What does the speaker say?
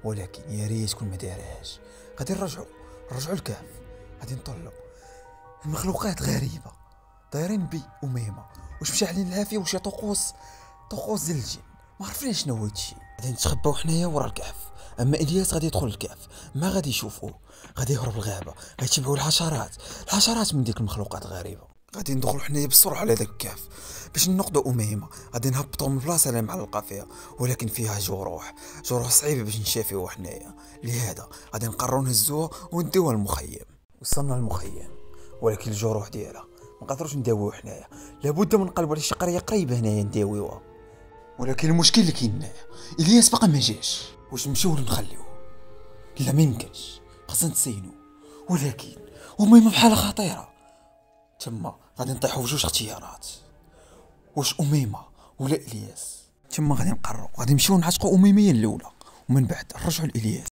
ولكن يا ريت كون ما دارهاش. غادي نرجعوا الكهف، غادي نطلعوا المخلوقات غريبه دايرين بي أميمة، واش مشى علينا الهافي وشي طقوس ديال الجن، ما عرفناش شنو هادشي. غادي نتخباو حنايا ورا الكهف، اما الياس غادي يدخل الكهف ما غادي يشوفوه، غادي يهرب الغابه، غيتبعوا الحشرات من ديك المخلوقات الغريبه. غادي ندخلوا حنايا بسرعه على داك الكهف باش ننقذوا أميمة. غادي نهبطوا من البلاصه اللي معلقه فيها، ولكن فيها جروح صعيبه باش نشافيوها حنايا، لهذا غادي نقرروا نهزوها ونديوها للمخيم. وصلنا للمخيم، ولكن الجروح ديالها ما قدروش نداويو حنايا، لابد من نقلبوا على شي قريه قريبه هنايا نداويوها. ولكن المشكل اللي كاين هنايا الياس باقا ما جاش. واش نمشيو ولا نخليوه؟ لا ما يمكنش، خاصنا نتسينو. ولكن أميمة بحالها خطيره، تما غادي نطيحوا في جوج اختيارات، واش أميمة ولا الياس. تما غادي نقرروا، غادي نمشيو نعتقوا أميمة هي الاولى، ومن بعد نرجعوا لإلياس.